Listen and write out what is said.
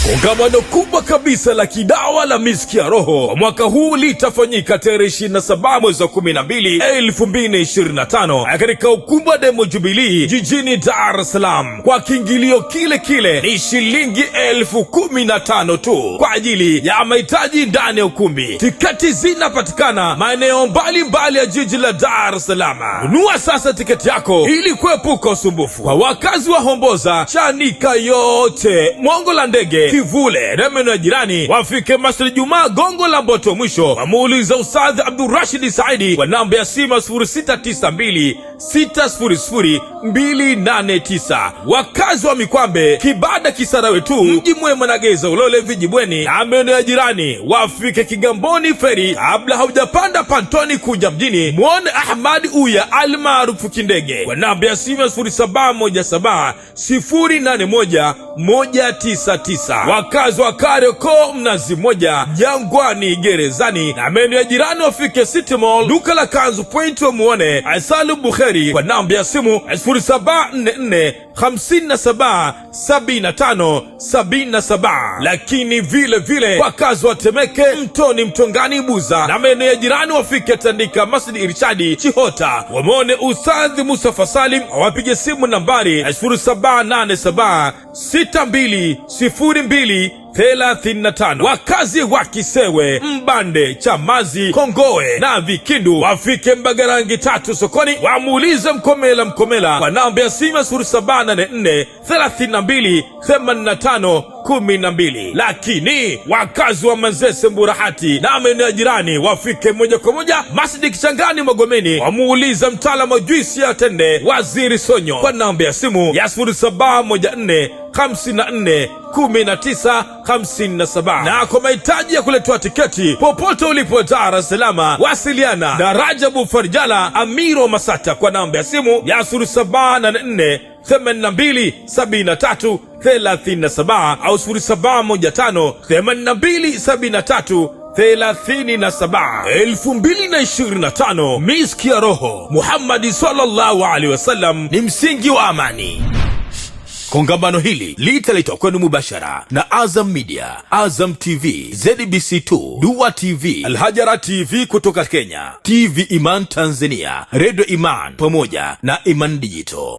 Kongamano kubwa kabisa la kidawa la Miski ya Roho kwa mwaka huu litafanyika tarehe 27 mwezi wa 12 2025 katika ukumbi wa Demo Jubilee jijini Dar es Salaam. Kwa kiingilio kile ni shilingi 15,000 tu kwa ajili ya mahitaji ndani ya ukumbi. Tiketi zinapatikana maeneo mbalimbali ya jiji la Dar es Salaam. Nunua sasa tiketi yako ili kuepuka usumbufu. Kwa wakazi wa Homboza, Chanika yote, Mongo la Ndege, Kivule na maeneo ya jirani wafike Masjid Jumaa Gongo la Mboto mwisho. Wamuuliza Ustadh Abdurrashid Saidi kwa namba ya simu 0692 600 289. Wakazi wa Mikwambe, Kibada, Kisarawe tu, Mji Mwema na Geza, Ulole, Vijibweni na maeneo ya jirani wafike Kigamboni Feri. Kabla haujapanda Pantoni kuja mjini, muone Ahmad Uya almaarufu Kindege kwa namba ya simu 0717 081 199. Wakazi wa Kariakoo, Mnazi Mmoja, Jangwani, Gerezani na maeneo ya jirani wafike City Mall, duka la Kanzu Point wamuone Aisalu Bukhari kwa namba ya simu 0744 57 75 77. Lakini vile wakazi wa Temeke, Mtoni, Mtongani, Buza na maeneo ya jirani wafike Tandika Masjid Irshadi Chihota wamuone Ustadh Mustafa Salim. Wapige simu nambari 0787 6202 35. Wakazi wa Kisewe, Mbande, Chamazi, Kongoe na Vikindu wafike Mbagarangi 3 sokoni wamuulize Mkomela kwa namba ya simu 0784 32 85 12. Lakini wakazi wa Manzese, Mburahati na maeneo ya jirani wafike moja kwa moja Masjid Kichangani Magomeni wamuuliza mtaalamu wa juisi ya tende Waziri Sonyo kwa namba ya simu ya 0714 54 19 57. Na kwa mahitaji ya kuletea tiketi popote ulipo Dar es Salaam, wasiliana na Rajabu Farjala Amiro Masata kwa namba ya simu ya 0784 82 73 37 au 0715 82 73 37. 2025 Miski ya Roho. Muhammad sallallahu alaihi wasallam ni msingi wa amani. Kongamano hili litaletwa kwenu mubashara na Azam Media, Azam TV, ZBC2, Dua TV, Alhajara TV kutoka Kenya, TV Iman Tanzania, Radio Iman pamoja na Iman Digital.